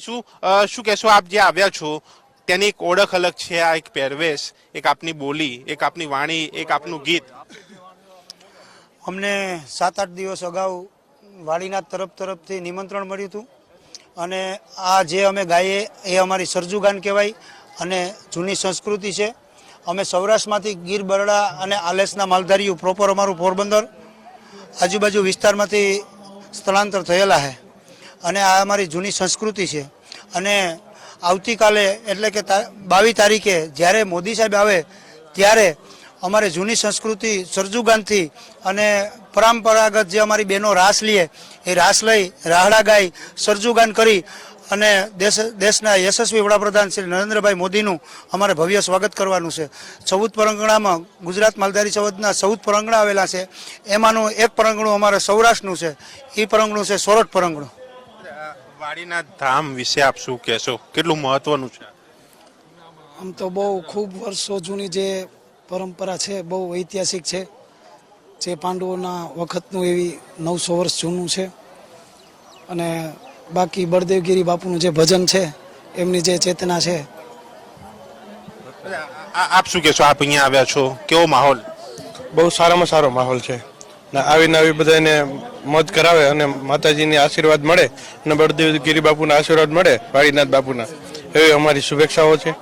જાણીશું શું કહેશો આપ જે આવ્યા છો તેની એક ઓળખ અલગ છે, આ એક પહેરવેશ, એક આપની બોલી, એક આપની વાણી, એક આપનું ગીત. અમને 7-8 દિવસ અગાઉ વાડીનાથ તરફથી નિમંત્રણ મળ્યું હતું અને આ જે અમે ગાઈએ એ અમારી સરજુગાન કહેવાય અને જૂની સંસ્કૃતિ છે. અમે સૌરાષ્ટ્રમાંથી ગીર બરડા અને આલેસના માલધારીઓ, પ્રોપર અમારું પોરબંદર આજુબાજુ વિસ્તારમાંથી સ્થળાંતર થયેલા છે અને આ અમારી જૂની સંસ્કૃતિ છે. અને આવતીકાલે એટલે કે 22 તારીખે જ્યારે મોદી સાહેબ આવે ત્યારે અમારે જૂની સંસ્કૃતિ સરજુગાનથી અને પરંપરાગત જે અમારી બહેનો રાસ લઈએ એ રાસ લઈ રાહડા ગાઈ સરજુગાન કરી અને દેશના યશસ્વી વડાપ્રધાન શ્રી નરેન્દ્રભાઈ મોદીનું અમારે ભવ્ય સ્વાગત કરવાનું છે. 14 પરંગણામાં ગુજરાત માલધારી સંવતના 14 પરંગણા આવેલા છે. એમાંનું એક પરંગણું અમારે સૌરાષ્ટ્રનું છે, એ પરંગણું છે સોરઠ પરંગણું. વાડીના ધામ વિશે આપ શું કહેશો, કેટલું મહત્વનું છે? આમ તો બહુ ખૂબ વર્ષો જૂની જે પરંપરા છે, બહુ ઐતિહાસિક છે. જે પાંડવોના વખતનું એવી 900 વર્ષ જૂનું છે. અને બાકી બળદેવગીરી બાપુનું જે ભજન છે, એમની જે ચેતના છે. આપ શું કહેશો, આપ અહીંયા આવ્યા છો, કેવો માહોલ? બહુ સારામાં સારો માહોલ છે. આવીને આવી બધાને મોજ કરાવે અને માતાજીની આશીર્વાદ મળે અને બળદેવગીરી બાપુના આશીર્વાદ મળે, વાડીનાથ બાપુના, એવી અમારી શુભેચ્છાઓ છે.